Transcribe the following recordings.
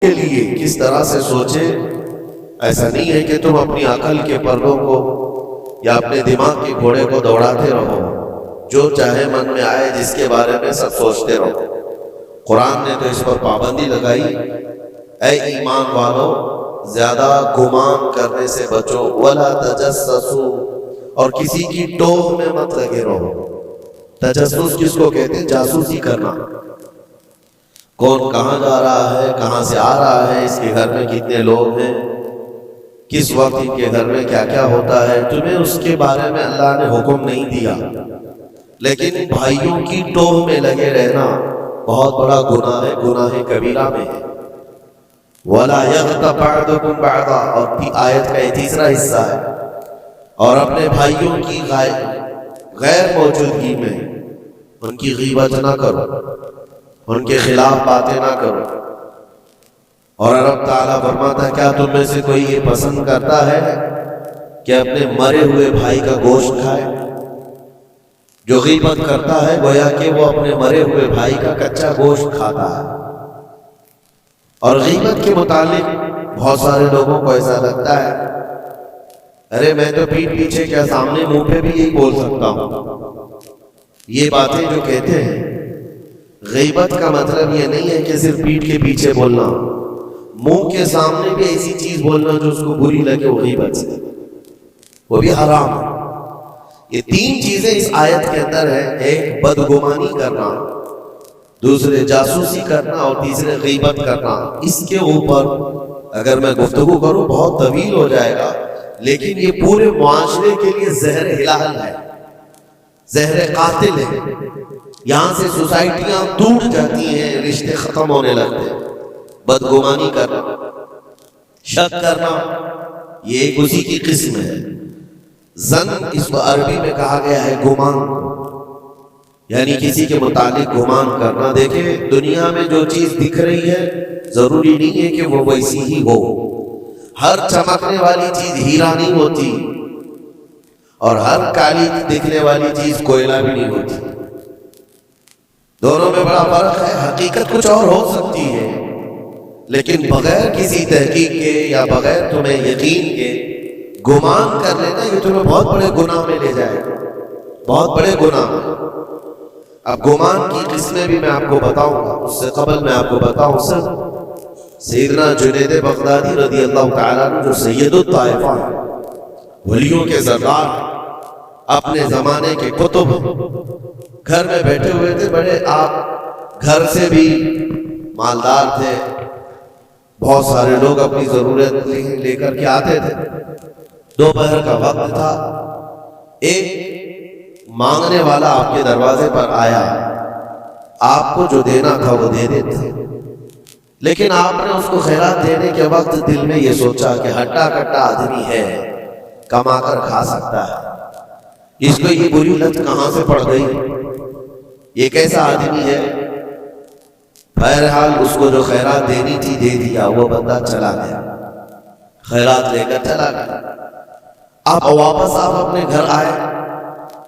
کے لیے کس طرح سے سوچے. ایسا نہیں ہے کہ تم اپنی عقل کے پردوں کو یا اپنے دماغ کے گھوڑے کو دوڑاتے رہو، جو چاہے من میں آئے جس کے بارے میں سب سوچتے رہو. قرآن نے تو اس پر پابندی لگائی، اے ایمان والو زیادہ گمان کرنے سے بچو، ولا تجسسوا، اور کسی کی ٹوہ میں مت لگے رہو. تجسس کس کو کہتے ہیں؟ جاسوسی کرنا. کون کہاں جا رہا ہے، کہاں سے آ رہا ہے، اس کے گھر میں کتنے لوگ ہیں، کس وقت ان کے گھر میں کیا کیا ہوتا ہے، تمہیں اس کے بارے میں اللہ نے حکم نہیں دیا. لیکن بھائیوں کی ٹوہ میں لگے رہنا بہت بڑا گناہ ہے، گناہ کبیرہ میں ہے. وَلَا يَغْتَبْ بَعْضُكُمْ بَعْضًا، اور آیت کا یہ تیسرا حصہ ہے. اور اپنے بھائیوں کی غیر موجودگی میں ان کی غیبت نہ کرو، ان کے خلاف باتیں نہ کرو. اور رب تعالیٰ فرماتا ہے کیا تم میں سے کوئی یہ پسند کرتا ہے کہ اپنے مرے ہوئے بھائی کا گوشت کھائے؟ جو غیبت کرتا ہے گویا کہ وہ اپنے مرے ہوئے بھائی کا کچا گوشت کھاتا ہے. اور غیبت کے متعلق بہت سارے لوگوں کو ایسا لگتا ہے ارے میں تو پیٹھ پیچھے کیا سامنے منہ پہ بھی یہی بول سکتا ہوں. یہ باتیں جو کہتے ہیں، غیبت کا مطلب یہ نہیں ہے کہ صرف پیٹھ کے پیچھے بولنا، منہ کے سامنے بھی ایسی چیز بولنا جو اس کو بری لگے وہ غیبت سے، وہ بھی حرام ہے. یہ تین چیزیں اس آیت کے اندر ہیں. ایک بدگمانی کرنا، دوسرے جاسوسی کرنا، اور تیسرے غیبت کرنا. اس کے اوپر اگر میں گفتگو کروں بہت طویل ہو جائے گا، لیکن یہ پورے معاشرے کے لیے زہر ہلال ہے، زہر قاتل ہے. یہاں سے سوسائٹیاں ٹوٹ جاتی ہیں، رشتے ختم ہونے لگتے ہیں. بدگمانی کرنا، شک کرنا، یہ ایک اسی کی قسم ہے. زن اس کو عربی میں کہا گیا ہے گمان، یعنی کسی کے متعلق گمان کرنا. دیکھیں دنیا میں جو چیز دکھ رہی ہے ضروری نہیں ہے کہ وہ ویسی ہی ہو. ہر چمکنے والی چیز ہیرا نہیں ہوتی، اور ہر کالی دکھنے والی چیز کوئلہ بھی نہیں ہوتی. دونوں میں بڑا فرق ہے. حقیقت کچھ اور ہو سکتی ہے، لیکن بغیر کسی تحقیق کے یا بغیر تمہیں یقین کے گمان کر لینا یہ تمہیں بہت بڑے گناہ میں لے جائے گا، بہت بڑے گناہ میں. اب گمان کی قسمیں بھی میں آپ کو بتاؤں گا، اس سے قبل میں آپ کو بتاؤں سر سیدنا جنید بغدادی رضی اللہ تعالیٰ عنہ جو سید الطائفہ ہیں، ولیوں کے سردار، اپنے زمانے کے کتب، گھر میں بیٹھے ہوئے تھے. بڑے آپ گھر سے بھی مالدار تھے، بہت سارے لوگ اپنی ضرورت لے کر کے آتے تھے. دوپہر کا وقت تھا، ایک مانگنے والا آپ کے دروازے پر آیا. آپ کو جو دینا تھا وہ دے دیتے، لیکن آپ نے اس کو خیرات دینے کے وقت دل میں یہ سوچا کہ ہٹا کٹا آدمی ہے، کما کر کھا سکتا ہے، اس کو یہ بری لت کہاں سے پڑ گئی، یہ کیسا آدمی ہے. بہرحال اس کو جو خیرات دینی تھی دے دیا. وہ بندہ چلا گیا، خیرات لے کر چلا گیا. آپ واپس آپ اپنے گھر آئے،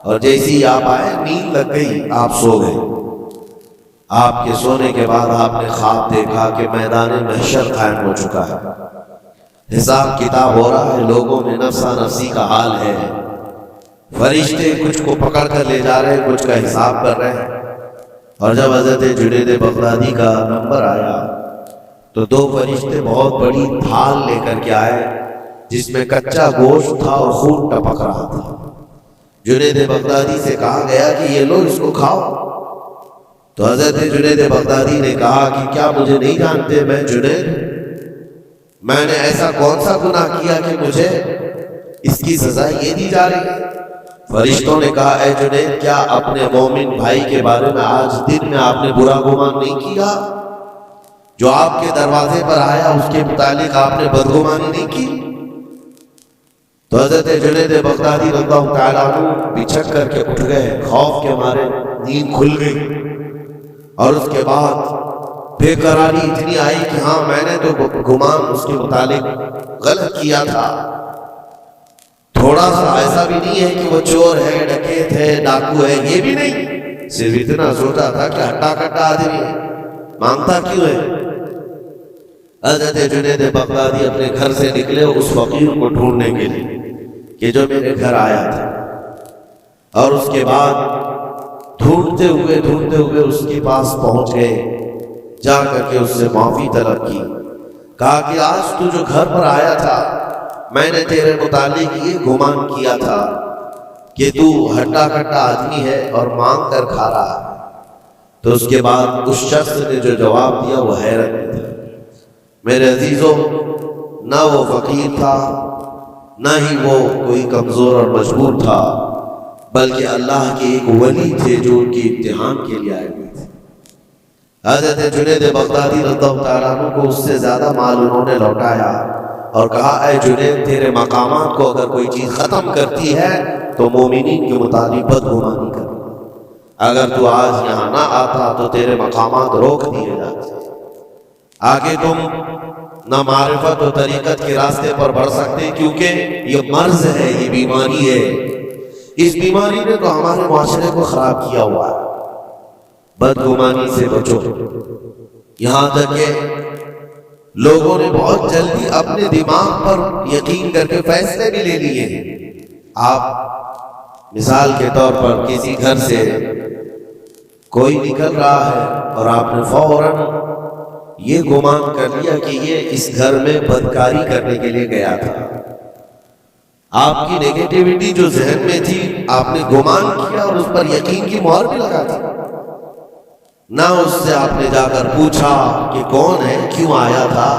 اور جیسی آپ آئے نیند لگ گئی، آپ سو گئے. آپ کے سونے کے بعد آپ نے خواب دیکھا کہ میدان محشر قائم ہو چکا ہے، حساب کتاب ہو رہا ہے، لوگوں میں نفسا نفسی کا حال ہے. فرشتے کچھ کو پکڑ کر لے جا رہے ہیں، کچھ کا حساب کر رہے ہیں. اور جب حضرت جنید بغدادی کا نمبر آیا تو دو فرشتے بہت بڑی تھال لے کر کے آئے جس میں کچا گوشت تھا اور خون ٹپک رہا تھا. جنید بغدادی سے کہا گیا کہ یہ لو، اس کو کھاؤ. تو حضرت جنید بغدادی نے کہا کہ کیا مجھے نہیں جانتے؟ میں جنید، میں نے ایسا کون سا گناہ کیا کہ مجھے اس کی سزا یہ دی جا رہی ہے؟ فرشتوں نے کہا اے جنید، کیا اپنے مومن بھائی کے بارے میں آج دن میں آپ نے برا گمان نہیں کیا؟ جو آپ کے دروازے پر آیا اس کے متعلق آپ نے بدگمانی نہیں کی؟ تو حضرت جنید بغدادی رضی اللہ تعالیٰ عنہ بچھک کر کے اٹھ گئے، خوف کے مارے نیند کھل گئی. اور اس کے بعد بے قراری اتنی آئی کہ ہاں میں نے تو گمان اس کے متعلق غلط کیا تھا. تھوڑا سا ایسا بھی نہیں ہے کہ وہ چور ہے، ڈکیت ہے، ڈاکو ہے، یہ بھی نہیں. صرف اتنا سوچا تھا کہ ہٹا کٹا آدمی ہے، مانگتا کیوں ہے. حضرت جنید بغدادی اپنے گھر سے نکلے اس فقیر کو ڈھونڈنے کے لیے کہ جو میرے گھر آیا تھا، اور اس کے بعد ڈھونڈتے ہوئے اس کے پاس پہنچ گئے، جا کر کے اس سے معافی طلب کی، کہا کہ آج تو جو گھر پر آیا تھا میں نے تیرے متعلق یہ گمان کیا تھا کہ تو ہٹا کٹا آدمی ہے اور مانگ کر کھا رہا ہے۔ تو اس کے بعد اس شخص نے جو جواب دیا وہ حیرت میں تھا۔ میرے عزیزوں، نہ وہ فقیر تھا، نہ ہی وہ کوئی کمزور اور مجبور تھا، بلکہ اللہ کے ایک ولی تھے جو ان کے امتحان کے لیے آئے ہوئے تھے۔ حضرت جنید بغدادی رضی اللہ تعالیٰ عنہ کو اس سے زیادہ مال انہوں نے لوٹایا اور کہا اے جنید، تیرے مقامات کو اگر کوئی چیز ختم کرتی ہے تو مومنین کے متعلق بدگمانی کر، اگر تو آج یہاں نہ آتا تو تیرے مقامات روک دیے جاتے، آگے تم نہ معرفت و طریقت کے راستے پر بڑھ سکتے، کیونکہ یہ مرض ہے، یہ بیماری ہے۔ اس بیماری نے تو ہمارے معاشرے کو خراب کیا ہوا ہے۔ بدگمانی سے بچو، یہاں تک کہ لوگوں نے بہت جلدی اپنے دماغ پر یقین کر کے فیصلے بھی لے لیے ہیں۔ آپ مثال کے طور پر کسی گھر سے کوئی نکل رہا ہے اور آپ نے فوراً یہ گمان کر لیا کہ یہ اس گھر میں بدکاری کرنے کے لیے گیا تھا۔ آپ کی نیگیٹیوٹی جو ذہن میں تھی آپ نے گمان کیا اور اس پر یقین کی مہر بھی لگا دی، نہ اس سے آپ نے جا کر پوچھا کہ کون ہے، کیوں آیا تھا۔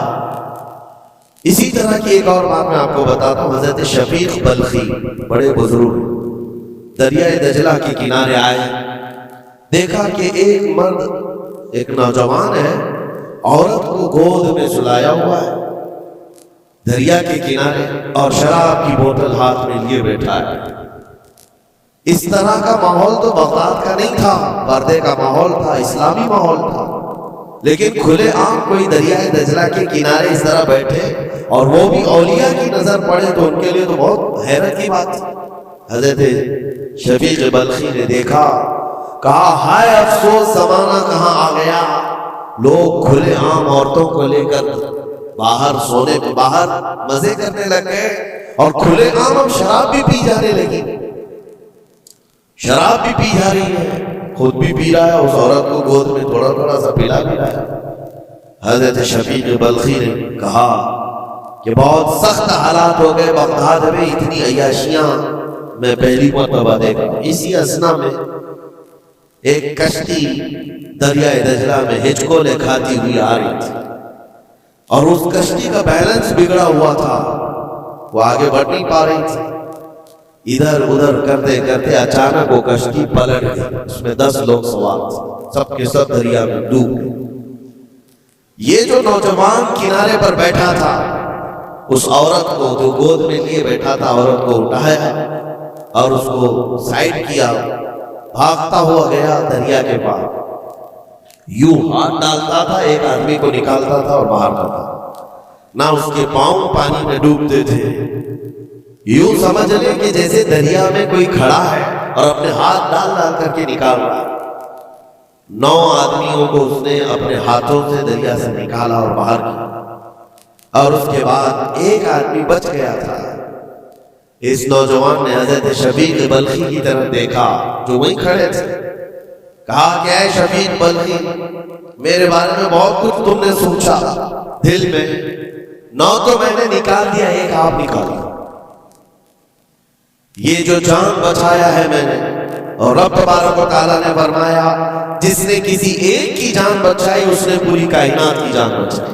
اسی طرح کی ایک اور بات میں آپ کو بتاتا ہوں۔ حضرت شفیق بلخی بڑے بزرگ دریائے دجلہ کے کنارے آئے، دیکھا کہ ایک مرد، ایک نوجوان ہے، عورت کو گود میں سلایا ہوا ہے دریا کے کنارے اور شراب کی بوتل ہاتھ میں لیے بیٹھا ہے۔ اس طرح کا ماحول تو بغداد کا نہیں تھا، پردے کا ماحول تھا، اسلامی ماحول تھا، لیکن کھلے عام کوئی دریائے دجلہ کے کنارے اس طرح بیٹھے اور وہ بھی اولیاء کی نظر پڑے تو ان کے لیے تو بہت حیرت کی بات تھی۔ حضرت شفیق بلخی نے دیکھا، کہا ہائے افسوس، زمانہ کہاں آ گیا، لوگ کھلے عام عورتوں کو لے کر باہر سونے پہ باہر مزے کرنے لگ گئے اور کھلے عام اب شراب بھی پی جانے لگی، شراب بھی پی جا رہی ہے، خود بھی پی رہا ہے، اس عورت کو گود میں تھوڑا تھوڑا سا پلا بھی رہا ہے۔ حضرت شفیق بلخی نے کہا کہ بہت سخت حالات ہو گئے بغداد میں، اتنی عیاشیاں میں پہلی مرتبہ دیکھا۔ اسی اثنا میں ایک کشتی دریائے دجلہ میں ہچکولے کھاتی ہوئی آ رہی تھی اور اس کشتی کا بیلنس بگڑا ہوا تھا، وہ آگے بڑھ نہیں پا رہی تھی۔ ادھر ادھر کرتے کرتے اچانک وہ کشتی پلٹ گئی، اس میں 10 لوگ سوار تھے، سب کے سب دریا میں ڈوب گئے۔ یہ جو نوجوان کنارے پر بیٹھا تھا، اس عورت کو جو گود میں لیے بیٹھا تھا، عورت کو اٹھایا اور اس کو سائڈ کیا، بھاگتا ہوا گیا دریا کے پاس، یوں ہاتھ ڈالتا تھا، ایک آدمی کو نکالتا تھا اور باہر کرتا، نہ اس کے پاؤں پانی میں ڈوبتے تھے، یوں سمجھ لیں کہ جیسے دریا میں کوئی کھڑا ہے اور اپنے ہاتھ ڈال ڈال کر کے نکال رہا ہے۔ 9 آدمیوں کو اس نے اپنے ہاتھوں سے دریا سے نکالا اور باہر کیا، اور اس کے بعد ایک آدمی بچ گیا تھا۔ اس نوجوان نے حضرت شفیق بلخی کی طرف دیکھا جو وہیں کھڑے تھے، کہا کہ اے شفیق بلخی، میرے بارے میں بہت کچھ تم نے سوچا دل میں، 9 تو میں نے نکال دیا، ایک آپ نکالا، یہ جو جان بچایا ہے میں نے، اور رب تبارک و تعالیٰ نے فرمایا جس نے کسی ایک کی جان بچائی اس نے پوری کائنات کی جان بچائی،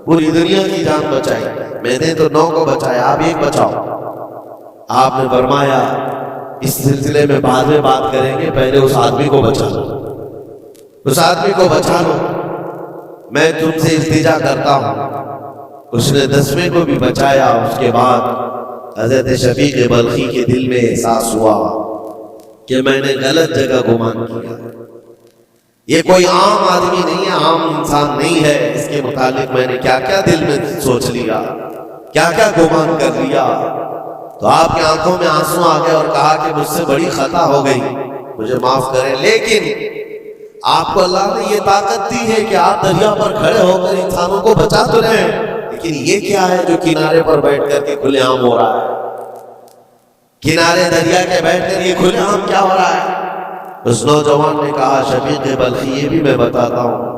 پوری دنیا کی جان بچائی، میں نے تو 9 کو بچایا، آپ ایک بچاؤ۔ آپ نے فرمایا اس سلسلے میں بعد میں بات کریں گے، پہلے اس آدمی کو بچا لو، اس آدمی کو بچا لو، میں تم سے التجا کرتا ہوں۔ اس نے 10ویں کو بھی بچایا۔ اس کے بعد حضرت شفیق بلخی کے دل میں احساس ہوا کہ میں نے غلط جگہ گمان کیا، یہ کوئی عام آدمی نہیں ہے، عام انسان نہیں ہے، اس کے متعلق میں نے کیا کیا دل میں سوچ لیا، کیا کیا گمان کر لیا۔ تو آپ کی آنکھوں میں آنسو آ گئے اور کہا کہ مجھ سے بڑی خطا ہو گئی، مجھے معاف کریں، لیکن آپ کو اللہ نے یہ طاقت دی ہے کہ آپ دریا پر کھڑے ہو کر انسانوں کو بچا تو رہے ہیں، لیکن یہ کیا ہے جو کنارے پر بیٹھ کر کے کھلے عام ہو رہا ہے؟ کنارے دریا کے بیٹھ کر یہ کھلے عام کیا ہو رہا ہے؟ اس نوجوان نے کہا شفیق بلخی یہ بھی میں بتاتا ہوں،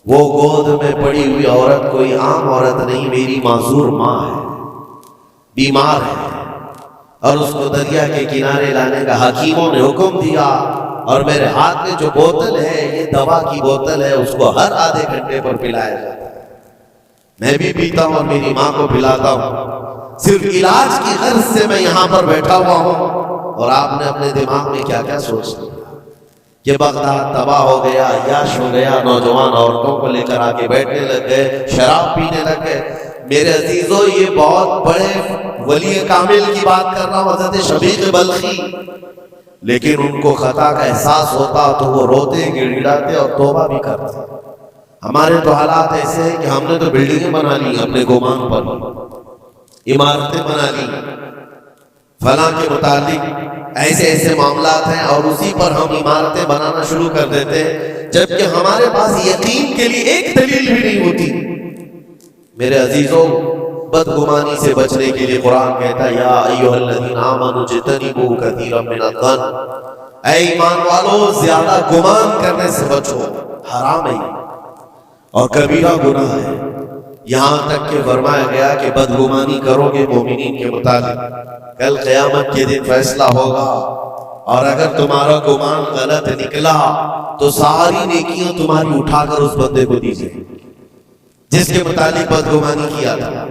وہ گود میں پڑی ہوئی عورت کوئی عام عورت نہیں، میری معذور ماں ہے، بیمار ہے، اور اس کو دریا کے کنارے لانے کا حکیموں نے حکم دیا، اور میرے ہاتھ میں جو بوتل ہے یہ دوا کی بوتل ہے، اس کو ہر آدھے گھنٹے پر پلایا جاتا ہے، میں بھی پیتا ہوں اور میری ماں کو پلاتا ہوں، صرف علاج کی غرض سے میں یہاں پر بیٹھا ہوا ہوں۔ اور آپ نے اپنے دماغ میں کیا کیا سوچ لیا کہ بغداد تباہ ہو گیا، عیاش ہو گیا، نوجوان عورتوں کو لے کر آگے بیٹھنے لگ گئے، شراب پینے لگ گئے۔ میرے عزیزو یہ بہت بڑے ولی کامل کی بات کر رہا ہوں، حضرت شفیق بلخی، لیکن ان کو خطا کا احساس ہوتا تو وہ روتے گڑ گڑاتے اور توبہ بھی کرتے۔ ہمارے تو حالات ایسے ہیں کہ ہم نے تو بلڈنگیں بنا لی اپنے گمان پر، عمارتیں بنا لی فلاں کے متعلق، ایسے ایسے معاملات ہیں، اور اسی پر ہم عمارتیں بنانا شروع کر دیتے ہیں، جبکہ ہمارے پاس یقین کے لیے ایک دلیل بھی نہیں ہوتی۔ میرے عزیزوں، بدگمانی سے بچنے کے لیے قرآن کہتا ہے یا ایھا الذین آمنوا اجتنبوا کثیرا من الظن، اے ایمان والو زیادہ گمان کرنے سے بچو، حرام ہے اور کبیرہ گناہ ہے۔ یہاں تک کہ فرمایا گیا کہ بدگمانی کرو گے مومنین کے متعلق، کل قیامت کے دن فیصلہ ہوگا، اور اگر تمہارا گمان غلط نکلا تو ساری نیکیاں تمہاری اٹھا کر اس بندے کو دیجیے جس کے متعلق بدگمانی کیا تھا،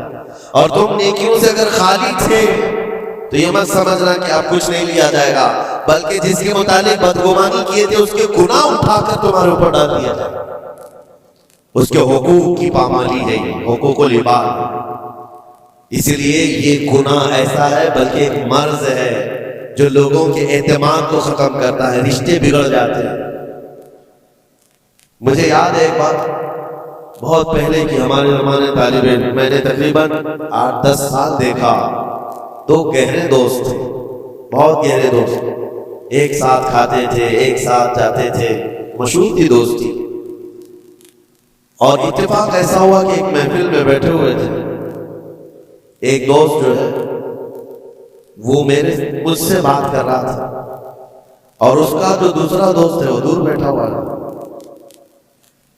اور تم نیکیوں سے اگر خالی تھے تو یہ مت سمجھنا کہ اب کچھ نہیں لیا جائے گا، بلکہ جس کے متعلق بدگمانی کیے تھے اس کے گناہ اٹھا کر تمہارے اوپر ڈال دیا جائے گا۔ اس کے حقوق کی پامالی ہے، حقوق العباد، اس لیے یہ گناہ ایسا ہے بلکہ ایک مرض ہے جو لوگوں کے اعتماد کو ختم کرتا ہے، رشتے بگڑ جاتے ہیں۔ مجھے یاد ہے ایک بات بہت پہلے کی، ہمارے زمانے طالب علم، میں نے تقریباً 8-10 سال دیکھا، دو گہرے دوست تھے، بہت گہرے دوست، ایک ساتھ کھاتے تھے، ایک ساتھ جاتے تھے، مشہور تھی دوستی، اور اتفاق ایسا ہوا کہ ایک محفل میں بیٹھے ہوئے تھے، ایک دوست جو ہے وہ مجھ سے بات کر رہا تھا، اور اس کا جو دوسرا دوست ہے وہ دور بیٹھا ہوا ہے۔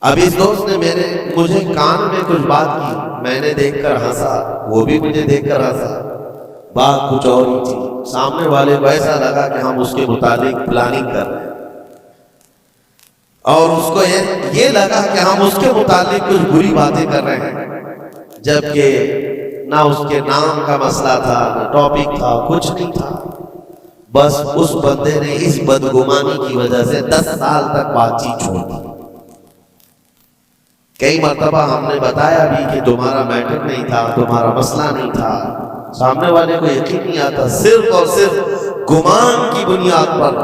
اب اس دوست نے مجھے کان میں کچھ بات کی، میں نے دیکھ کر ہنسا، وہ بھی مجھے دیکھ کر ہنسا، بات کچھ اور ہی تھی، سامنے والے کو ایسا لگا کہ ہم اس کے متعلق پلاننگ کر رہے ہیں، اور اس کو یہ لگا کہ ہم اس کے متعلق کچھ بری باتیں کر رہے ہیں، جبکہ نہ اس کے نام کا مسئلہ تھا، نہ ٹاپک تھا، کچھ نہیں تھا، بس اس بندے نے اس بدگمانی کی وجہ سے 10 سال تک بات چیت چھوڑ دی۔ کئی مرتبہ ہم نے بتایا بھی کہ تمہارا میٹر نہیں تھا، تمہارا مسئلہ نہیں تھا، سامنے والے کو یقین نہیں آتا، صرف اور صرف گمان کی بنیاد پر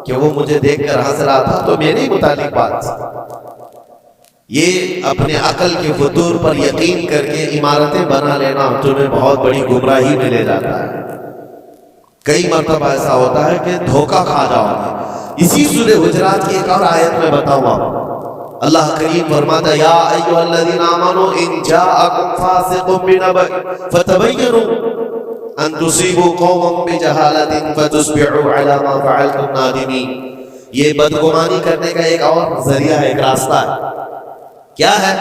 کہ وہ مجھے دیکھ کر ہنس رہا تھا تو میرے ہی متعلق بات تھی۔ یہ اپنے عقل کے فطور پر یقین کر کے عمارتیں بنا لینا تمہیں بہت بڑی گمراہی میں لے جاتا ہے۔ کئی مرتبہ ایسا ہوتا ہے کہ دھوکہ کھا جاؤ گے۔ اسی سورہ حجرات کی ایک اور آیت میں بتاؤں آپ، اللہ کریم فرماتا ہے یا ایھا الذین آمنوا ان جاءکم فاسق بنبأ فتبینوا ان تصیبوا قوما بجہالۃ فتصبحوا علی ما فعلتم نادمین۔ یہ بدگمانی کرنے کا ایک اور ذریعہ ہے، ایک راستہ ہے۔ کیا ہے؟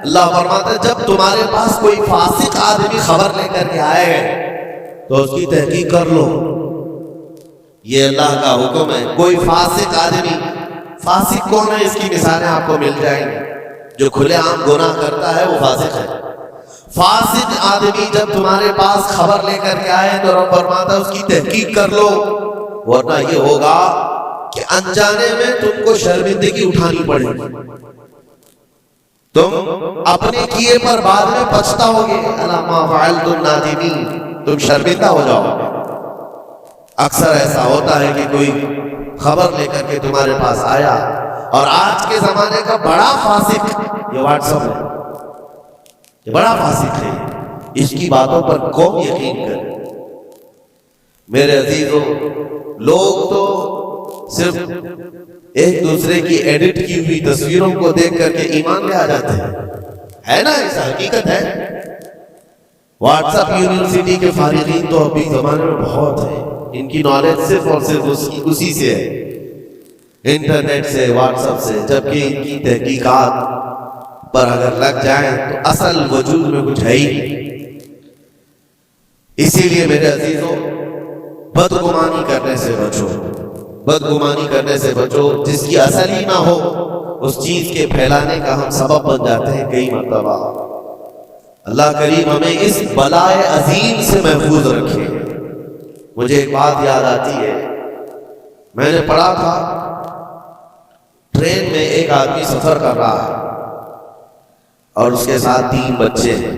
اللہ فرماتا ہے جب تمہارے پاس کوئی فاسق آدمی خبر لے کر کے آئے گا تو اس کی تحقیق کر لو، یہ اللہ کا حکم ہے۔ کوئی فاسق آدمی، فاسق کون ہے اس کی مثالیں آپ کو مل جائیں گی، جو کھلے عام گناہ کرتا ہے وہ فاسق ہے۔ فاسق آدمی جب تمہارے پاس خبر لے کر کے آئے تو رب فرماتا ہے اس کی تحقیق کر لو، ورنہ یہ ہوگا کہ انجانے میں تم کو شرمندگی اٹھانی پڑے گی، تم اپنے کیے پر بعد میں پچھتاؤ گے، الا ما فعلتم نادمین، تم شرمندہ ہو جاؤ گے۔ اکثر ایسا ہوتا ہے کہ کوئی خبر لے کر کے تمہارے پاس آیا، اور آج کے زمانے کا بڑا فاسق یہ واٹس ایپ ہے، یہ بڑا فاسق ہے، اس کی باتوں پر کون یقین کرے؟ میرے عزیزوں، لوگ تو صرف ایک دوسرے کی ایڈٹ کی ہوئی تصویروں کو دیکھ کر کے ایمان لے آ جاتے ہیں. ہے نا, ایسا حقیقت ہے. واٹس ایپ یونیورسٹی کے فارغین تو ابھی زمانے میں بہت ہیں, ان کی نالج صرف اور صرف اسی سے ہے, انٹرنیٹ سے, واٹس ایپ سے. جبکہ ان کی تحقیقات پر اگر لگ جائیں تو اصل وجود میں کچھ ہے ہی نہیں. اسی لیے میرے عزیزوں, بدگمانی کرنے سے بچو, بدگمانی کرنے سے بچو. جس کی اصل ہی نہ ہو اس چیز کے پھیلانے کا ہم سبب بن جاتے ہیں کئی مرتبہ. اللہ کریم ہمیں اس بلائے عظیم سے محفوظ رکھے. مجھے ایک بات یاد آتی ہے, میں نے پڑھا تھا ٹرین میں ایک آدمی سفر کر رہا ہے اور اس کے ساتھ 3 بچے ہیں.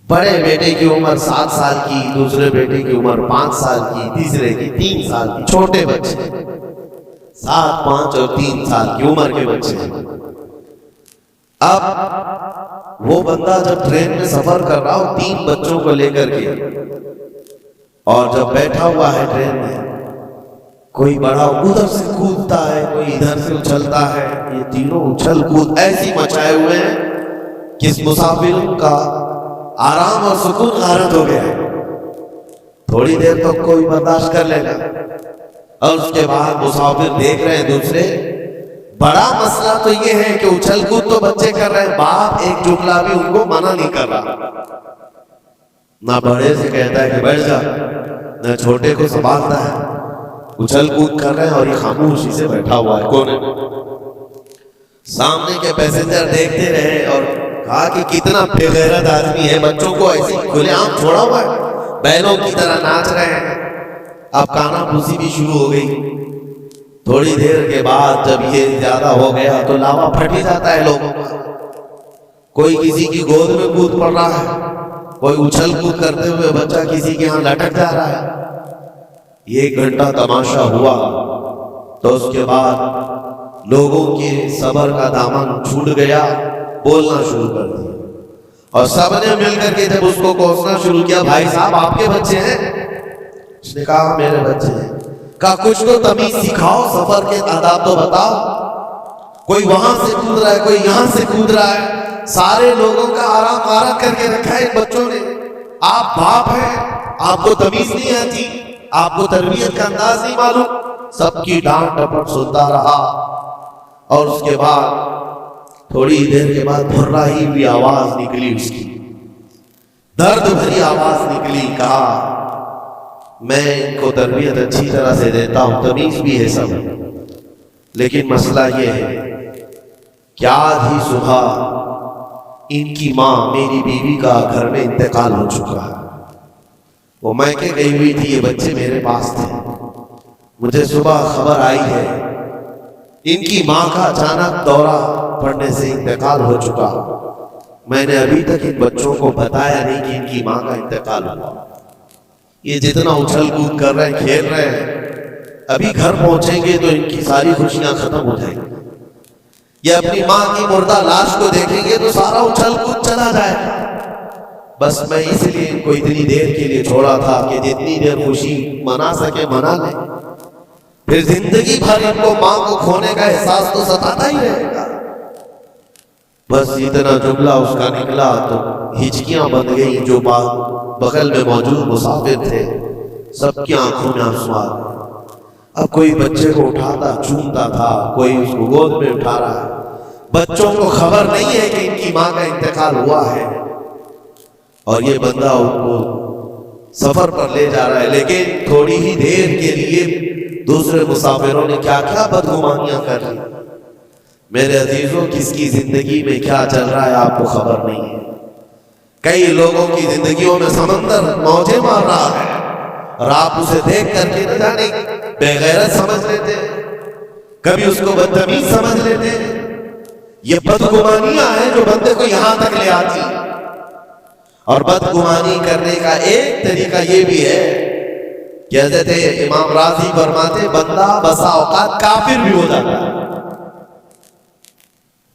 بڑے بیٹے کی عمر 7 سال کی, دوسرے بیٹے کی عمر 5 سال کی, تیسرے کی 3 سال کی. چھوٹے بچے 7, 5 اور 3 سال کی عمر کے بچے. اب وہ بندہ جب ٹرین میں سفر کر رہا ہو 3 بچوں کو لے کر کے, اور جب بیٹھا ہوا ہے ٹرین میں, کوئی بڑا ادھر سے کودتا ہے, کوئی ادھر سے اچھلتا ہے. یہ تینوں اچھل کود ایسی مچائے ہوئے ہیں کہ اس مسافر کا آرام اور سکون غارت ہو گیا ہے. تھوڑی دیر تک کوئی برداشت کر لے گا, اور اس کے بعد مسافر دیکھ رہے ہیں دوسرے. بڑا مسئلہ تو یہ ہے کہ اچھل کود تو بچے کر رہے ہیں, باپ ایک جملہ بھی ان کو منع نہیں کر رہا. نہ بڑے سے کہتا ہے کہ بیٹھ جا, نہ چھوٹے کو سنبھالتا ہے. اچھل کود کر رہے ہیں اور یہ خاموشی سے بیٹھا ہوا ہے کونے. سامنے کے پیسنجر دیکھتے رہے اور کہا کہ کتنا بے غیرت آدمی ہے, بچوں کو ایسے کھلے عام چھوڑا ہوا ہے, بیلوں کی طرح ناچ رہے ہیں. اب کانا پھوسی بھی شروع ہو گئی. تھوڑی دیر کے بعد جب یہ زیادہ ہو گیا تو لاوا پھٹ ہی جاتا ہے لوگوں کا. کوئی کسی کی گود میں کود پڑ رہا ہے, کوئی اچھل کود کرتے ہوئے بچہ کسی کے ہاں لٹک جا رہا ہے. 1 گھنٹہ تماشا ہوا تو اس کے بعد لوگوں کے صبر کا دامن چھوٹ گیا, بولنا شروع کر دیا. اور سب نے مل کر کے جب اس کو کوسنا شروع کیا, بھائی صاحب آپ کے بچے ہیں؟ اس نے کہا میرے بچے ہیں. کہا کچھ تو تمیز سکھاؤ, سفر کے آداب تو بتاؤ. کوئی وہاں سے کود رہا ہے, کوئی یہاں سے کود رہا ہے. سارے لوگوں کا آرام غارت کر کے رکھا ہے ان بچوں نے. آپ باپ ہیں, آپ کو تمیز نہیں آتی, آپ کو تربیت کا انداز نہیں معلوم. سب کی ڈانٹ ڈپٹ سنتا رہا. اور اس کے بعد تھوڑی دیر کے بعد بھررائی ہوئی آواز نکلی, اس کی درد بھری آواز نکلی. کہا میں ان کو تربیت اچھی طرح سے دیتا ہوں, تمیز بھی ہے سب, لیکن مسئلہ یہ ہے کہ آج ہی صبح ان کی ماں میری بیوی کا گھر میں انتقال ہو چکا ہے. وہ میکے گئی ہوئی تھی, یہ بچے میرے پاس تھے. مجھے صبح خبر آئی ہے ان کی ماں کا اچانک دورہ پڑنے سے انتقال ہو چکا. میں نے ابھی تک ان بچوں کو بتایا نہیں کہ ان کی ماں کا انتقال ہوا. یہ جتنا اچھل کود کر رہے ہیں, کھیل رہے ہیں, ابھی گھر پہنچیں گے تو ان کی ساری خوشیاں ختم ہو جائیں گی. یہ اپنی ماں کی مردہ لاش کو دیکھیں گے تو سارا اچھل کود چلا جائے گا. بس میں اس لیے ان کو اتنی دیر کے لیے چھوڑا تھا کہ جتنی دیر خوشی منا سکے منا لیں, پھر زندگی بھر ان کو ماں کو کھونے کا احساس تو ستاتا ہی رہے گا. بس اتنا جملہ اس کا نکلا تو ہچکیاں بن گئی. جو بغل میں موجود مسافر تھے سب کی آنکھوں میں آنسو آ گئے. اب کوئی بچے کو اٹھاتا چومتا تھا, کوئی اس کو گود میں اٹھا رہا ہے. بچوں کو خبر نہیں ہے کہ ان کی ماں کا انتقال ہوا ہے, اور یہ بندہ ان کو سفر پر لے جا رہا ہے. لیکن تھوڑی ہی دیر کے لیے دوسرے مسافروں نے کیا کیا بدگمانیاں کر لی. میرے عزیزوں, کس کی زندگی میں کیا چل رہا ہے آپ کو خبر نہیں ہے. کئی لوگوں کی زندگیوں میں سمندر موجیں مار رہا ہے, اور آپ اسے دیکھ کر کے نہ جانے بے غیرت سمجھ لیتے, کبھی اس کو بدتمیز سمجھ لیتے. یہ بدگمانیاں ہیں جو بندے کو یہاں تک لے آتی. اور بدگمانی کرنے کا ایک طریقہ یہ بھی ہے کہ حضرت امام راضی فرماتے بندہ بسا اوقات کافر بھی ہو جاتا ہے,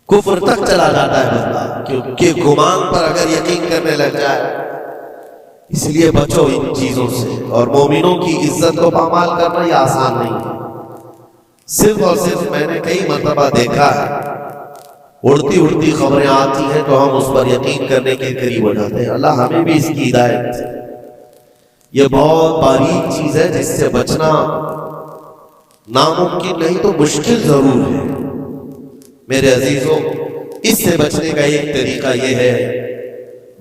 کفر تک چلا جاتا ہے بندہ, کیونکہ گمان پر اگر یقین کرنے لگ جائے. اس لیے بچو ان چیزوں سے. اور مومنوں کی عزت کو پامال کرنا یہ آسان نہیں ہے. صرف اور صرف میں نے کئی مرتبہ دیکھا ہے، اڑتی اڑتی خبریں آتی ہیں تو ہم اس پر یقین کرنے کے قریب ہو جاتے ہیں۔ اللہ ہمیں بھی اس کی ہدایت۔ یہ بہت باریک چیز ہے جس سے بچنا ناممکن نہیں تو مشکل ضرور ہے۔ میرے عزیزوں، اس سے بچنے کا ایک طریقہ یہ ہے،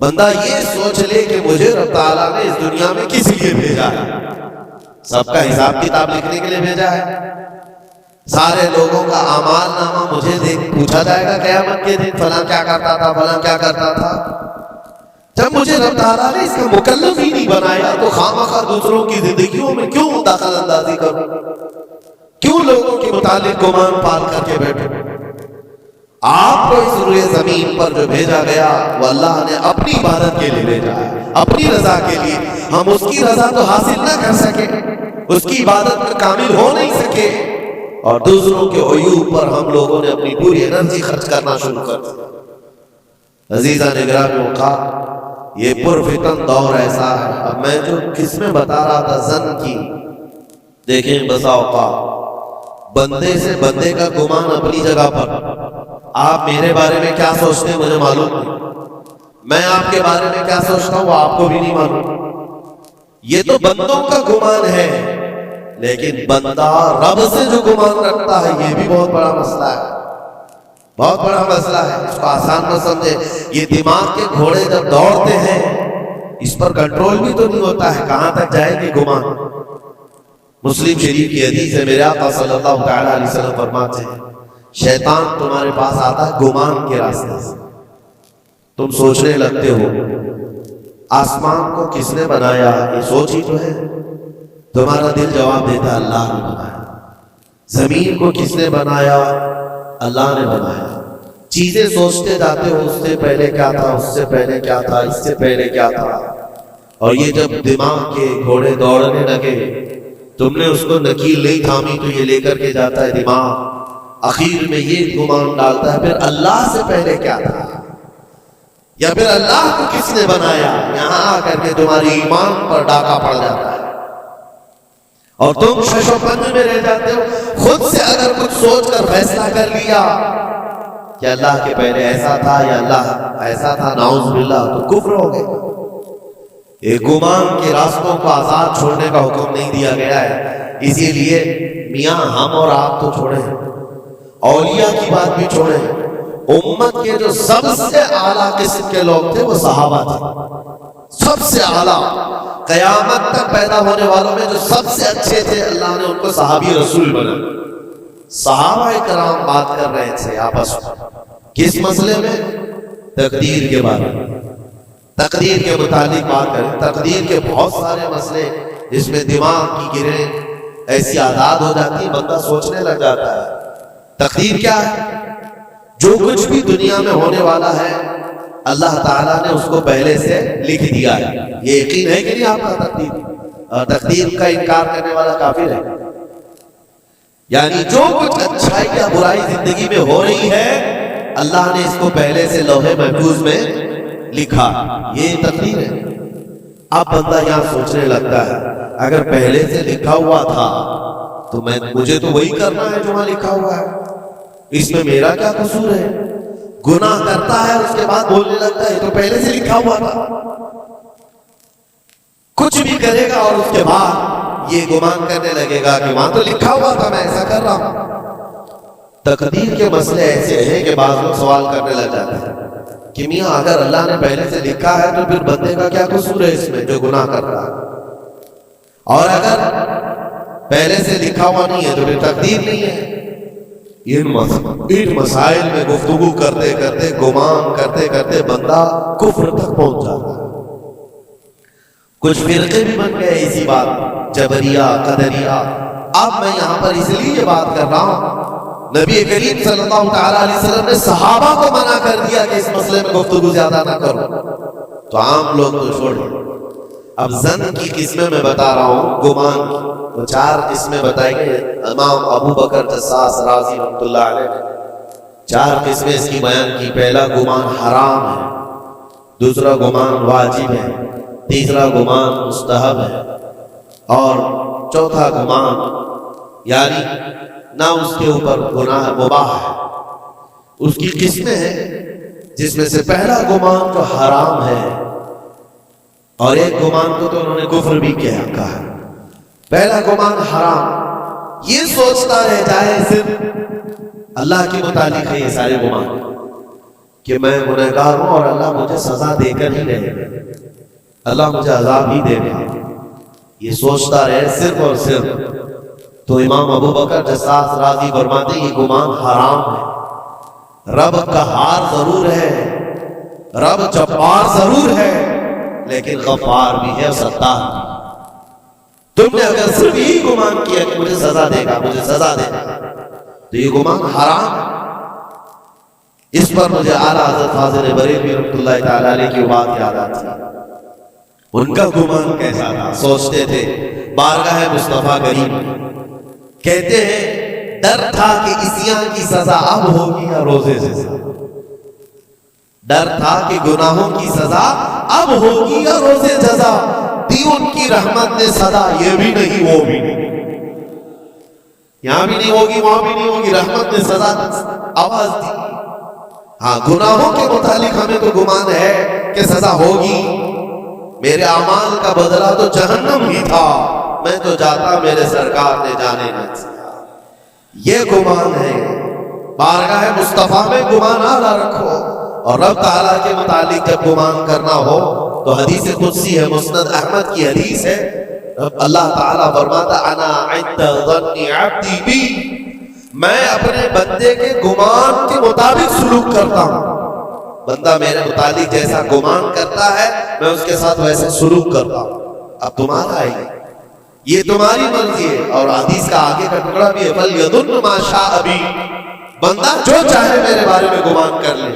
بندہ یہ سوچ لے کہ مجھے رب تعالیٰ نے اس دنیا میں کس لیے بھیجا ہے۔ سب کا حساب کتاب لکھنے کے لیے بھیجا ہے۔ سارے لوگوں کا اعمال نامہ مجھے پوچھا جائے گا قیامت کے دن، فلاں کیا کرتا تھا، فلاں کیا کرتا تھا۔ جب مجھے رب تعالیٰ نے اس کا مکلف ہی نہیں بنایا تو خامخواہ دوسروں کی زندگیوں میں کیوں دخل اندازی کروں، کیوں لوگوں کے متعلق گمان پال کر کے بیٹھوں۔ آپ کو اس روئے زمین پر جو بھیجا گیا وہ اللہ نے اپنی عبادت کے لیے بھیجا ہے، اپنی رضا کے لیے۔ ہم اس کی رضا تو حاصل نہ کر سکے، اس کی عبادت میں کامل ہو نہیں سکے، اور دوسروں کے عیوب پر ہم لوگوں نے اپنی پوری انرجی خرچ کرنا شروع کر دیا۔ عزیزان گرامی اوقات، یہ پرفتن دور ایسا ہے۔ اب میں جو قسمیں بتا رہا تھا زن کی، دیکھیں بسا اوقات بندے سے بندے کا گمان اپنی جگہ پر، آپ میرے بارے میں کیا سوچتے ہیں مجھے معلوم نہیں، میں آپ کے بارے میں کیا سوچتا ہوں وہ آپ کو بھی نہیں معلوم۔ یہ تو بندوں کا گمان ہے، لیکن بندہ رب سے جو گمان رکھتا ہے یہ بھی بہت بڑا مسئلہ ہے، بہت بڑا مسئلہ ہے۔ اس کو آسان نہ سمجھے۔ یہ دماغ کے گھوڑے جب دوڑتے ہیں اس پر کنٹرول بھی تو نہیں ہوتا ہے، کہاں تک جائے گی گمان۔ مسلم شریف کی حدیث ہے، میرے آقا صلی اللہ تعالیٰ علیہ وسلم فرماتے ہیں شیطان تمہارے پاس آتا ہے گمان کے راستے سے، تم سوچنے لگتے ہو آسمان کو کس نے بنایا، یہ سوچ ہی تو ہے، تمہارا دل جواب دیتا اللہ نے بنایا۔ زمین کو کس نے بنایا، اللہ نے بنایا۔ چیزیں سوچتے جاتے ہو اس سے پہلے کیا تھا، اس سے پہلے کیا تھا، اس سے پہلے کیا تھا، اور یہ جب دماغ کے گھوڑے دوڑنے لگے تم نے اس کو نکیل نہیں تھامی تو یہ لے کر کے جاتا ہے دماغ، آخر میں یہ گمان ڈالتا ہے پھر اللہ سے پہلے کیا تھا، یا پھر اللہ کو کس نے بنایا۔ یہاں آ کر کے تمہاری ایمان پر ڈاکہ پڑ جاتا ہے اور تم شش و پنج میں رہ جاتے ہو۔ خود سے اگر کچھ سوچ کر فیصلہ کر لیا کہ اللہ کے پہلے ایسا تھا یا اللہ ایسا تھا، نعوذ باللہ، تو کفر ہو گئے۔ ایک گمان کے راستوں کو آزاد چھوڑنے کا حکم نہیں دیا گیا ہے، اسی لیے میاں ہم اور آپ تو چھوڑیں، اولیاء کی بات بھی چھوڑیں، امت کے جو سب سے اعلیٰ قسم کے لوگ تھے وہ صحابہ تھے، سب سے اعلیٰ، قیامت تک پیدا ہونے والوں میں جو سب سے اچھے تھے اللہ نے ان کو صحابی رسول بنا۔ صحابہ کرام بات کر رہے تھے آپس میں کس مسئلے میں، تقدیر کے بارے میں، تقدیر کے متعلق بات کریں۔ تقدیر کے بہت سارے مسئلے جس میں دماغ کی گرہیں ایسی آزاد ہو جاتی ہے، بندہ سوچنے لگ جاتا ہے۔ تقدیر کیا ہے؟ جو کچھ بھی دنیا میں ہونے والا ہے اللہ تعالیٰ نے اس کو پہلے سے لکھ دیا ہے۔ یہ یقین ہے کہ نہیں آپ کا تقدیر؟ اور تقدیر کا انکار کرنے والا کافر ہے۔ یعنی جو کچھ اچھائی یا برائی زندگی میں ہو رہی ہے اللہ نے اس کو پہلے سے لوح محفوظ میں لکھا، یہ تقدیر ہے۔ اب بندہ یہاں سوچنے لگتا ہے اگر پہلے سے لکھا ہوا تھا تو مجھے تو وہی کرنا ہے جو وہاں لکھا ہوا ہے، اس میں میرا کیا قصور ہے؟ گناہ کرتا ہے اس کے بعد بولنے لگتا ہے تو پہلے سے لکھا ہوا تھا۔ کچھ بھی کرے گا اور اس کے بعد یہ گمان کرنے لگے گا کہ وہاں تو لکھا ہوا تھا میں ایسا کر رہا ہوں۔ تقدیر کے مسئلے ایسے ہیں کہ بعض لوگ سوال کرنے لگ جاتے ہیں کہ میاں اگر اللہ نے پہلے سے لکھا ہے تو پھر بندے کا کیا قصور ہے اس میں جو گناہ کر رہا ہے، اور اگر پہلے سے لکھا ہوا نہیں ہے تو پھر تقدیر نہیں ہے۔ ان مسائل میں گفتگو کرتے کرتے گمان کرتے کرتے بندہ کفر تک پہنچ جاتا ہے۔ کچھ فرقے بھی بن گئے اسی بات، جبریہ، قدریہ۔ اب میں یہاں پر اس لیے یہ بات کر رہا ہوں، نبی کریم صلی اللہ تعالیٰ علیہ وسلم نے صحابہ کو منع کر دیا کہ اس مسئلے میں گفتگو زیادہ نہ کرو، تو عام لوگ تو چھوڑیں۔ اب زن کی قسمیں میں بتا رہا ہوں، گمان کی وہ 4 قسمیں بتائی گئی۔ امام ابو بکر جساس رازی رحمۃ اللہ علیہ نے 4 قسمیں اس کی بیان کی۔ پہلا گمان حرام ہے، دوسرا گمان واجب ہے، تیسرا گمان مستحب ہے، اور چوتھا گمان یعنی نہ اس کے اوپر گناہ مباح ہے. اس کی قسمیں ہیں جس میں سے پہلا گمان جو حرام ہے، اور ایک گمان کو تو انہوں نے کفر بھی کہا ہے. پہلا گمان حرام، یہ سوچتا رہ جائے صرف اللہ کے متعلق ہے یہ سارے گمان کہ میں گنہگار ہوں اور اللہ مجھے سزا دے کر ہی رہے گا، اللہ مجھے عذاب ہی دے گا، یہ سوچتا رہے صرف اور صرف، تو امام ابو بکر جساس راضی فرماتے یہ گمان حرام ہے. رب قہار ضرور ہے، رب جبار ضرور ہے، لیکن غفار بھی ہے اور ستار بھی. تم نے اگر صرف یہی گمان کیا کہ مجھے سزا دے گا، مجھے سزا دے گا، تو یہ گمان حرام ہے. اس پر مجھے اعلیٰ حضرت فاضل بریلوی رحمۃ اللہ تعالی علیہ کی بات یاد آتی ہے. ان کا گمان کیسا تھا؟ سوچتے تھے بارگاہ مصطفیٰ کریم، کہتے ہیں ڈر تھا کہ عصیاں کی سزا اب ہوگی یا روزے سے سزا. ڈر تھا کہ گناہوں کی سزا اب ہوگی یا روزے جزا. دی ان کی رحمت نے صدا، یہ بھی نہیں وہ بھی نہیں، یہاں بھی نہیں ہوگی وہاں بھی نہیں ہوگی، رحمت نے سزا آواز دی. ہاں گناہوں کے متعلق ہمیں تو گمان ہے کہ سزا ہوگی. میرے اعمال کا بدلہ تو جہنم ہی تھا، میں تو جاتا میرے سرکار نے جانے نہ دیا. یہ گمان ہے. بارگاہ مصطفیٰ میں گمان اعلیٰ رکھو، اور رب تعالیٰ کے متعلق جب گمان کرنا ہو تو حدیث قدسی ہے، مسند احمد کی حدیث ہے. اللہ تعالیٰ فرماتا انا عند ظن عبدی بی، میں اپنے بندے کے گمان کے مطابق سلوک کرتا ہوں. بندہ میرے متعلق جیسا گمان کرتا ہے میں اس کے ساتھ ویسے سلوک کرتا ہوں. اب تمہارا ہے یہ تمہاری مرضی ہے. اور حدیث کا آگے کا ٹکڑا بھی ہے فَلْيَظُنُّ مَا شَاءَ بِي، بندہ جو چاہے میرے بارے میں گمان کر لے.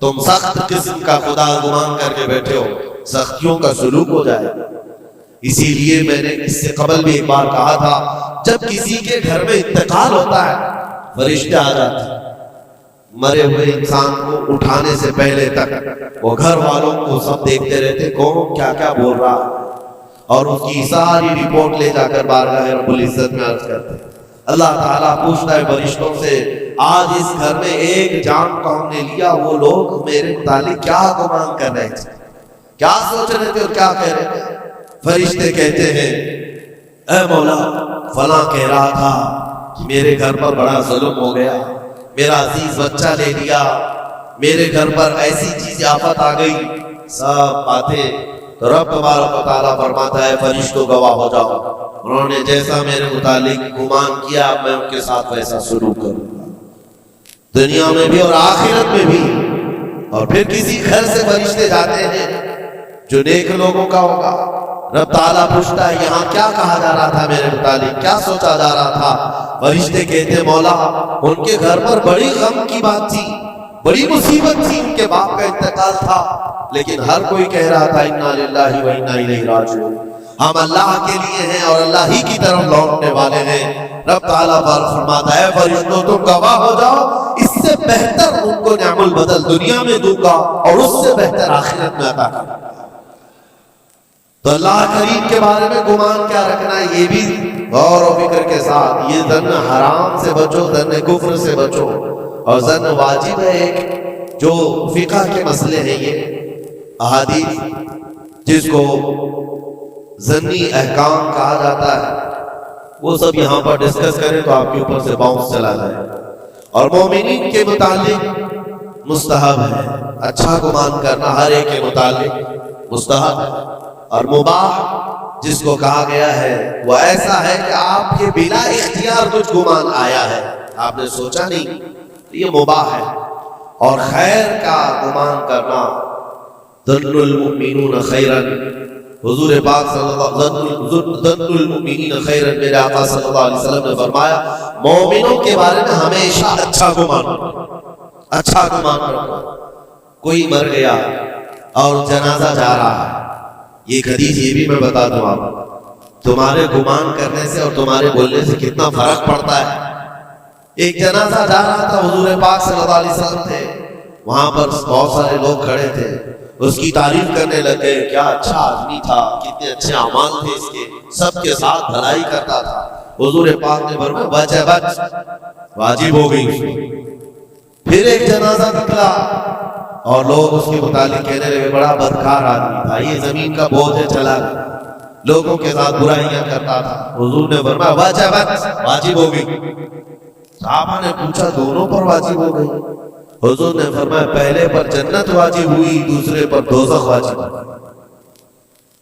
تم سخت قسم کا خدا گمان کر کے بیٹھے ہو، سختیوں کا سلوک ہو جائے. اسی لیے میں نے اس سے قبل بھی ایک بار کہا تھا، جب کسی کے گھر میں انتقال ہوتا ہے فرشتے آ جاتے ہیں، مرے ہوئے انسان کو اٹھانے سے پہلے تک وہ گھر والوں کو سب دیکھتے رہتے کون کیا کیا بول رہا ہے، اور اس کی ساری رپورٹ لے جا کر بارگاہ رب العزت میں عرض کرتے ہیں. اللہ تعالیٰ پوچھتا ہے فرشتوں سے آج اس گھر میں ایک جان کو ہم نے لیا، وہ لوگ میرے متعلق کیا گمان کر رہے تھے، کیا سوچ رہے تھے اور کیا کہہ رہے تھے. فرشتے کہتے ہیں اے مولا فلاں کہہ رہا تھا کہ میرے گھر پر بڑا ظلم ہو گیا، میرا عزیز بچہ لے لیا، میرے گھر پر ایسی چیز آفت آ گئی. سب باتیں تو رب تبارک و تعالیٰ فرماتا ہے فرشتوں گواہ ہو جاؤ، انہوں نے جیسا میرے متعلق گمان کیا میں ان کے ساتھ ویسا سلوک کروں گا، دنیا میں بھی اور آخرت میں بھی. اور پھر کسی گھر سے فرشتے جاتے ہیں جو نیک لوگوں کا ہوگا، رب تعالیٰ پوچھتا ہے یہاں کیا کہا جا رہا تھا میرے متعلق، کیا سوچا جا رہا تھا. فرشتے کہتے ہیں مولا ان کے گھر پر بڑی غم کی بات تھی، بڑی مصیبت تھی، ان کے باپ کا انتقال تھا، لیکن ہر کوئی کہہ رہا تھا انا للہ و انا الیہ راجعون، ہم اللہ کے لیے ہیں اور اللہ ہی کی طرف لوٹنے والے ہیں. رب تعالیٰ فرماتا ہے فرشتوں تم گواہ ہو جاؤ، اس سے بہتر ان کو نعم البدل دنیا میں دوں گا اور اس سے بہتر آخرت میں عطا کروں گا. تو اللہ کریم کے بارے میں گمان کیا رکھنا ہے، یہ بھی غور و فکر کے ساتھ. یہ ظن حرام سے بچو، ظن کفر سے بچو، اور ظن واجب ہے ایک جو فقہ کے مسئلے ہیں. یہ احادیث جس کو ظنی احکام کہا جاتا ہے وہ سب یہاں پر ڈسکس کریں تو آپ کے اوپر سے باؤنس چلا جائے. اور مومنین کے متعلق مستحب ہے، اچھا گمان کرنا ہر ایک کے متعلق مستحب ہے. اور مباح جس کو کہا گیا ہے وہ ایسا ہے کہ آپ کے بلا اختیار کچھ گمان آیا ہے، آپ نے سوچا نہیں، یہ مباح ہے. اور خیر کا گمان کرنا، ظن المؤمنون خیرا، حضور پاک صلی اللہ علیہ وسلم ظن المؤمنین خیرا، میرے آقا صلی اللہ علیہ وسلم نے فرمایا مومنوں کے بارے میں ہمیشہ اچھا گمان رکھو، اچھا گمان رکھو. کوئی مر گیا اور جنازہ جا رہا ہے، یہ حدیث یہ بھی میں بتا دوں آپ، تمہارے گمان کرنے سے اور تمہارے بولنے سے کتنا فرق پڑتا ہے. ایک جنازہ جا رہا تھا، حضور پاک صلی اللہ علیہ وسلم تھے وہاں پر، بہت سارے لوگ کھڑے تھے، اس کی تعریف کرنے لگے، کیا اچھا آدمی تھا، کتنے اچھے اعمال تھے اس کے، سب کے ساتھ بھلائی کرتا تھا. حضور پاک نے فرمایا وجبت، واجب ہو گئی اس کو۔ پھر ایک جنازہ نکلا اور لوگ اس کے متعلق کہنے لگے بڑا بدکار آدمی تھا، یہ زمین کا بوجھ ہے، چلا گیا، لوگوں کے ساتھ برائیاں کرتا تھا۔ حضور نے فرمایا وجبت، واجب ہو گئی۔ صحابہ نے پوچھا دونوں پر واجب ہو گئی؟ حضور نے فرمایا پہلے پر جنت واجب ہوئی، دوسرے پر دوزخ واجب ہوئی۔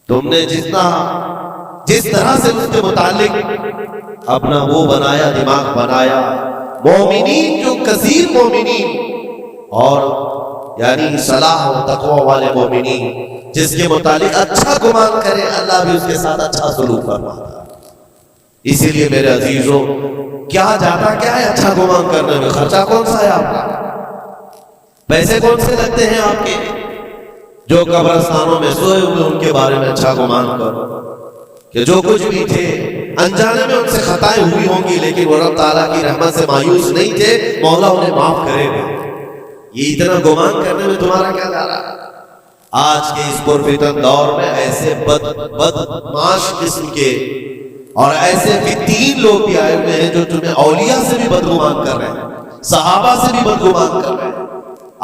تم نے جس طرح سے اس کے متعلق اپنا وہ بنایا، دماغ بنایا، مومنین جو کثیر مومنین اور یعنی صلاح و تقوی والے مومنین جس کے متعلق اچھا گمان کرے، اللہ بھی اس کے ساتھ اچھا سلوک فرماتا ہے۔ اسی لیے میرے عزیزوں، کیا جاتا کیا ہے اچھا گمان کرنے میں؟ خرچہ کون سا ہے آپ کا؟ پیسے کون سے لگتے ہیں آپ کے؟ جو قبرستانوں میں سوئے ہوئے ان کے بارے میں اچھا گمان کرو کہ جو کچھ بھی تھے انجانے میں ان سے خطائیں ہوئی ہوں گی، لیکن وہ رب تعالیٰ کی رحمت سے مایوس نہیں تھے، مولا انہیں معاف کرے گا۔ یہ اتنا گمان کرنے میں تمہارا کیا جا رہا ہے؟ آج کے اس پرفتن دور میں ایسے بدمعاش قسم کے اور ایسے فتین لوگ بھی آئے ہوئے ہیں جو تمہیں اولیاء سے بھی بدگمان کر رہے ہیں، صحابہ سے بھی بدگمان کر رہے ہیں۔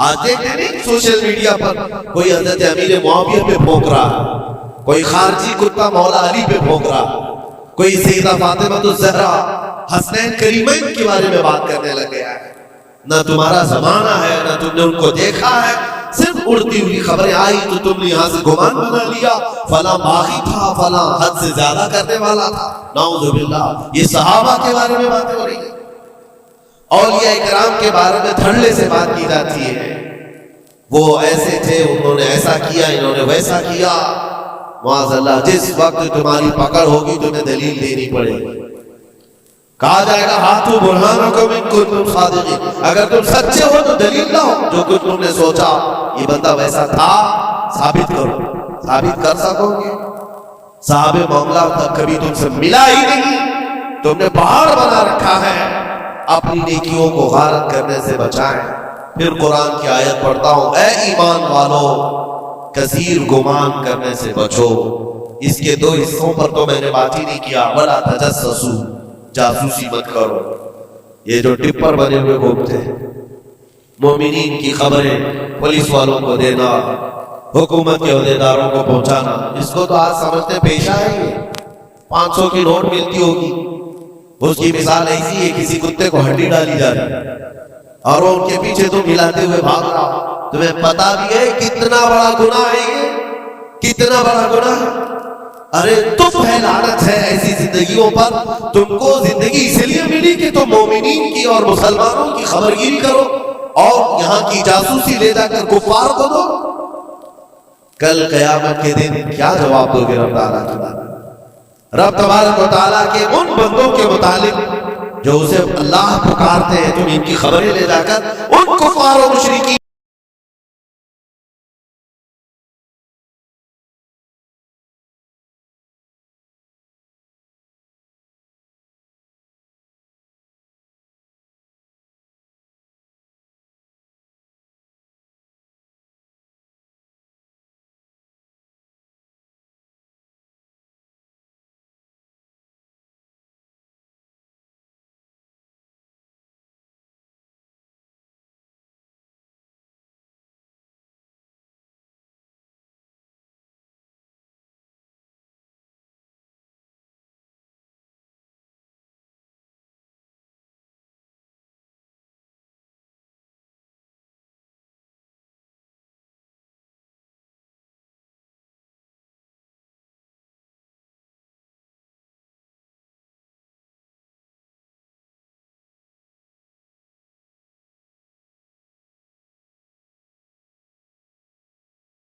آج دیکھتے نہیں سوشل میڈیا پر کوئی حضرت امیر معاویہ پہ بھونک رہا ہے، کوئی خارجی کتا مولا علی پہ بھونک رہا ہے، کوئی سیدہ فاطمہ الزہرا حسنین کریمین کے بارے میں بات کرنے لگ گیا ہے۔ نہ تمہارا زمانہ ہے، نہ تم نے ان کو دیکھا ہے، صرف اڑتی ہوئی خبریں آئی تو تم نے یہاں سے گمان بنا لیا، فلاں باغی تھا، فلاں حد سے زیادہ کرنے والا تھا۔ نعوذ باللہ، یہ صحابہ کے بارے میں باتیں ہو رہی ہیں، اولیاء اکرام کے بارے میں دھڑلے سے بات کی جاتی ہے، وہ ایسے تھے، انہوں نے ایسا کیا، انہوں نے ویسا کیا۔ معاذ اللہ، جس وقت تمہاری پکڑ ہوگی تمہیں دلیل دینی پڑے گی، کہا جائے گا ہاتھو برہانکم ان کنتم صادقین، اگر تم سچے ہو تو دلیل لاؤ، جو کچھ تم نے سوچا یہ بندہ ویسا تھا ثابت کرو۔ ثابت کر سکو گے؟ صاحب معاملہ تک کبھی تم سے ملا ہی نہیں، تم نے پہاڑ بنا رکھا ہے۔ اپنی نیکیوں کو غارت کرنے سے بچائیں۔ پھر قرآن کی آیت پڑھتا ہوں، اے ایمان والو کثیر گمان کرنے سے بچو۔ اس کے دو حصوں پر تو میں نے بات ہی نہیں کیا، ولا تجسسو، جاسوسی مت کرو۔ یہ جو ٹپر بنے ہوئے گھومتے ہیں، مومنین کی خبریں پولیس والوں کو دینا، حکومت کے عہدیداروں کو پہنچانا، اس کو تو آج سمجھتے پیشہ ہے۔ یہ 500 کی نوٹ ملتی ہوگی، اس کی مثال ایسی ہے کسی کتے کو ہڈی ڈالی جا رہی اور وہ ان کے پیچھے تم ہلاتے ہوئے بھاگ رہا، تمہیں پتا بھی ہے کتنا بڑا گناہ ہے یہ، کتنا بڑا گناہ ہے۔ ارے تم ہے، لعنت ہے ایسی زندگیوں پر۔ تم کو زندگی اس لیے ملی کہ تم مومنین کی اور مسلمانوں کی خبرگیری کرو اور یہاں کی جاسوسی لے جا کر کفار کو دو۔ کل قیامت کے دن کیا جواب دو گے رب تعالیٰ کی بات؟ رب تبارک و تعالیٰ کے ان بندوں کے متعلق جو اسے اللہ پکارتے ہیں، تم ان کی خبریں لے جا کر ان کفار و مشرکین